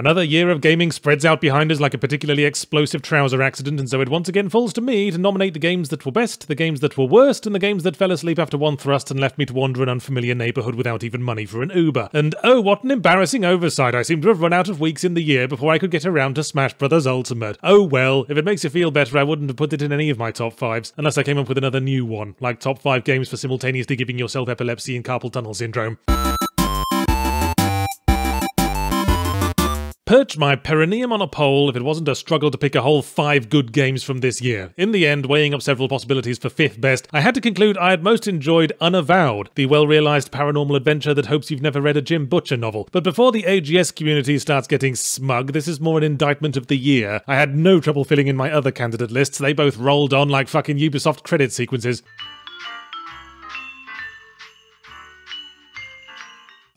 Another year of gaming spreads out behind us like a particularly explosive trouser accident, and so it once again falls to me to nominate the games that were best, the games that were worst, and the games that fell asleep after one thrust and left me to wander an unfamiliar neighbourhood without even money for an Uber. And oh, what an embarrassing oversight. I seem to have run out of weeks in the year before I could get around to Smash Bros. Ultimate. Oh well, if it makes you feel better, I wouldn't have put it in any of my top 5s, unless I came up with another new one, like top 5 games for simultaneously giving yourself epilepsy and carpal tunnel syndrome. Perch my perineum on a pole if it wasn't a struggle to pick a whole 5 good games from this year. In the end, weighing up several possibilities for 5th best, I had to conclude I had most enjoyed Unavowed, the well-realised paranormal adventure that hopes you've never read a Jim Butcher novel. But before the AGS community starts getting smug, this is more an indictment of the year. I had no trouble filling in my other candidate lists, they both rolled on like fucking Ubisoft credit sequences.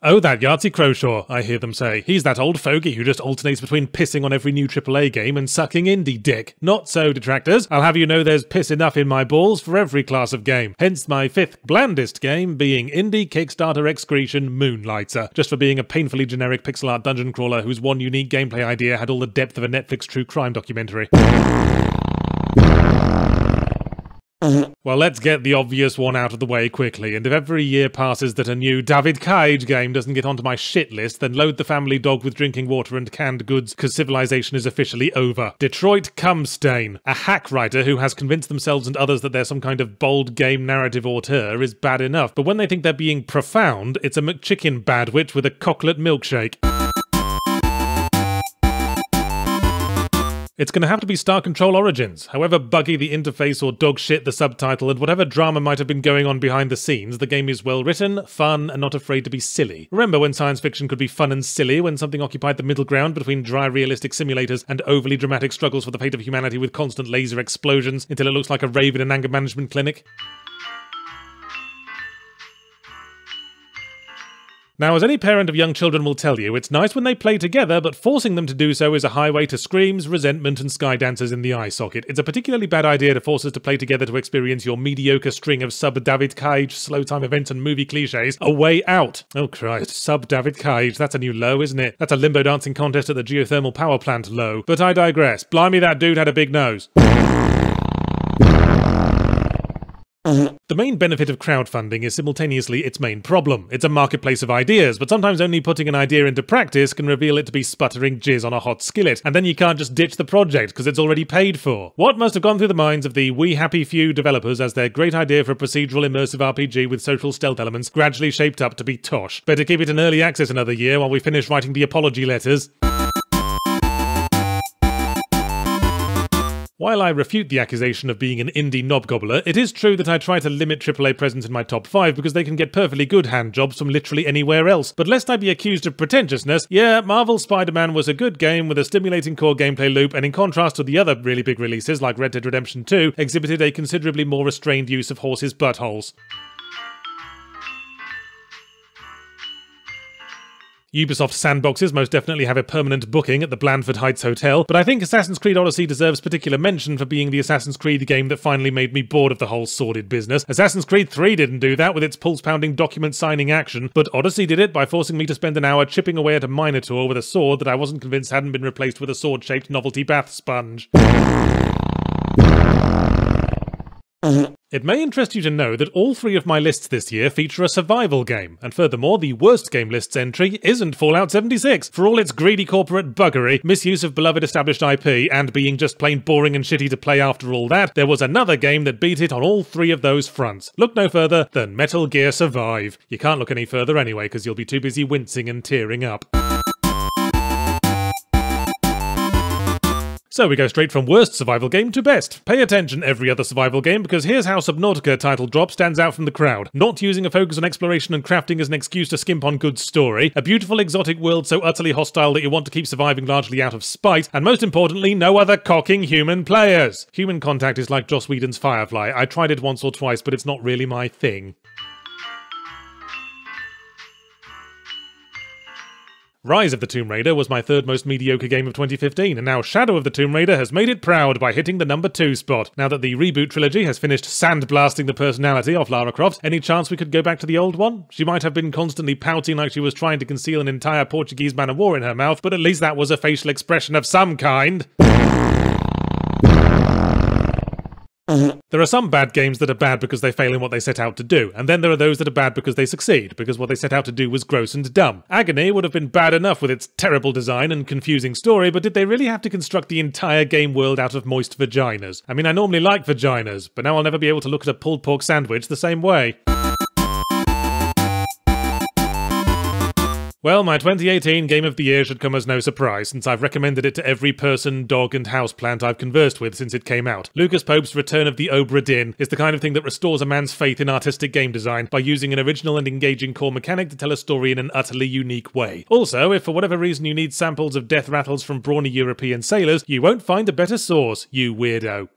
Oh, that Yahtzee Croshaw, I hear them say. He's that old fogey who just alternates between pissing on every new AAA game and sucking indie dick. Not so, detractors. I'll have you know there's piss enough in my balls for every class of game. Hence my 5th blandest game being indie Kickstarter excretion Moonlighter, just for being a painfully generic pixel art dungeon crawler whose one unique gameplay idea had all the depth of a Netflix true crime documentary. Well, let's get the obvious one out of the way quickly, and if every year passes that a new David Cage game doesn't get onto my shit list, then load the family dog with drinking water and canned goods, cause civilization is officially over. Detroit Cumstain, a hack writer who has convinced themselves and others that they're some kind of bold game narrative auteur is bad enough, but when they think they're being profound, it's a McChicken badwitch with a cocklet milkshake. It's gonna have to be Star Control Origins. However buggy the interface or dog shit the subtitle and whatever drama might have been going on behind the scenes, the game is well written, fun, and not afraid to be silly. Remember when science fiction could be fun and silly, when something occupied the middle ground between dry realistic simulators and overly dramatic struggles for the fate of humanity with constant laser explosions until it looks like a rave in an anger management clinic? Now, as any parent of young children will tell you, it's nice when they play together, but forcing them to do so is a highway to screams, resentment, and sky dancers in the eye socket. It's a particularly bad idea to force us to play together to experience your mediocre string of sub-David Cage, slow-time events and movie cliches. A way out. Oh Christ, sub-David Cage, that's a new low, isn't it? That's a limbo dancing contest at the geothermal power plant low. But I digress. Blimey, that dude had a big nose. The main benefit of crowdfunding is simultaneously its main problem. It's a marketplace of ideas, but sometimes only putting an idea into practice can reveal it to be sputtering jizz on a hot skillet, and then you can't just ditch the project because it's already paid for. What must have gone through the minds of the We Happy Few developers as their great idea for a procedural immersive RPG with social stealth elements gradually shaped up to be tosh? Better keep it in early access another year while we finish writing the apology letters. While I refute the accusation of being an indie knobgobbler, it is true that I try to limit AAA presence in my top 5 because they can get perfectly good handjobs from literally anywhere else. But lest I be accused of pretentiousness, yeah, Marvel Spider-Man was a good game with a stimulating core gameplay loop, and in contrast to the other really big releases like Red Dead Redemption 2, exhibited a considerably more restrained use of horses' buttholes. Ubisoft sandboxes most definitely have a permanent booking at the Blandford Heights Hotel, but I think Assassin's Creed Odyssey deserves particular mention for being the Assassin's Creed game that finally made me bored of the whole sordid business. Assassin's Creed 3 didn't do that with its pulse-pounding document-signing action, but Odyssey did it by forcing me to spend an hour chipping away at a Minotaur with a sword that I wasn't convinced hadn't been replaced with a sword-shaped novelty bath sponge. It may interest you to know that all 3 of my lists this year feature a survival game, and furthermore, the worst game lists entry isn't Fallout 76. For all its greedy corporate buggery, misuse of beloved established IP, and being just plain boring and shitty to play after all that, there was another game that beat it on all 3 of those fronts. Look no further than Metal Gear Survive. You can't look any further anyway, because you'll be too busy wincing and tearing up. So we go straight from worst survival game to best. Pay attention, every other survival game, because here's how Subnautica title drop stands out from the crowd. Not using a focus on exploration and crafting as an excuse to skimp on good story, a beautiful exotic world so utterly hostile that you want to keep surviving largely out of spite, and most importantly, no other cocking human players. Human contact is like Joss Whedon's Firefly. I tried it once or twice, but it's not really my thing. Rise of the Tomb Raider was my third most mediocre game of 2015, and now Shadow of the Tomb Raider has made it proud by hitting the number 2 spot. Now that the reboot trilogy has finished sandblasting the personality off Lara Croft, any chance we could go back to the old one? She might have been constantly pouting like she was trying to conceal an entire Portuguese man of war in her mouth, but at least that was a facial expression of some kind. There are some bad games that are bad because they fail in what they set out to do, and then there are those that are bad because they succeed, because what they set out to do was gross and dumb. Agony would have been bad enough with its terrible design and confusing story, but did they really have to construct the entire game world out of moist vaginas? I mean, I normally like vaginas, but now I'll never be able to look at a pulled pork sandwich the same way. Well, my 2018 Game of the Year should come as no surprise, since I've recommended it to every person, dog, and houseplant I've conversed with since it came out. Lucas Pope's Return of the Obra Dinn is the kind of thing that restores a man's faith in artistic game design by using an original and engaging core mechanic to tell a story in an utterly unique way. Also, if for whatever reason you need samples of death rattles from brawny European sailors, you won't find a better source, you weirdo.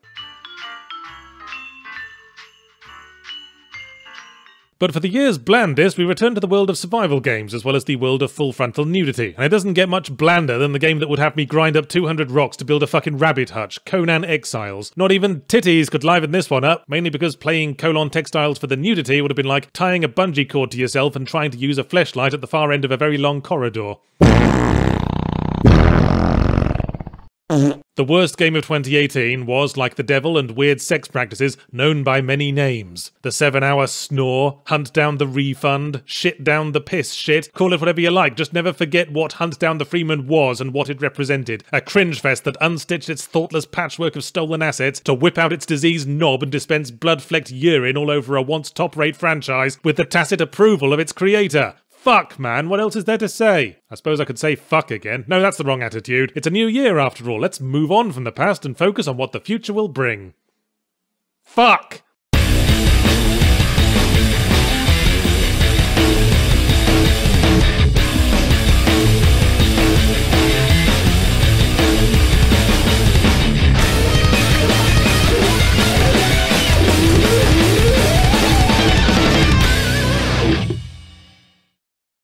But for the year's blandest, we return to the world of survival games, as well as the world of full frontal nudity. And it doesn't get much blander than the game that would have me grind up 200 rocks to build a fucking rabbit hutch, Conan Exiles. Not even titties could liven this one up, mainly because playing colon textiles for the nudity would have been like tying a bungee cord to yourself and trying to use a fleshlight at the far end of a very long corridor. The worst game of 2018 was, like the devil and weird sex practices, known by many names. The 7-hour snore, hunt down the refund, shit down the piss shit, call it whatever you like, just never forget what Hunt Down the Freeman was and what it represented. A cringe fest that unstitched its thoughtless patchwork of stolen assets to whip out its diseased knob and dispense blood-flecked urine all over a once top-rate franchise with the tacit approval of its creator. Fuck, man, what else is there to say? I suppose I could say fuck again. No, that's the wrong attitude. It's a new year after all. Let's move on from the past and focus on what the future will bring. Fuck!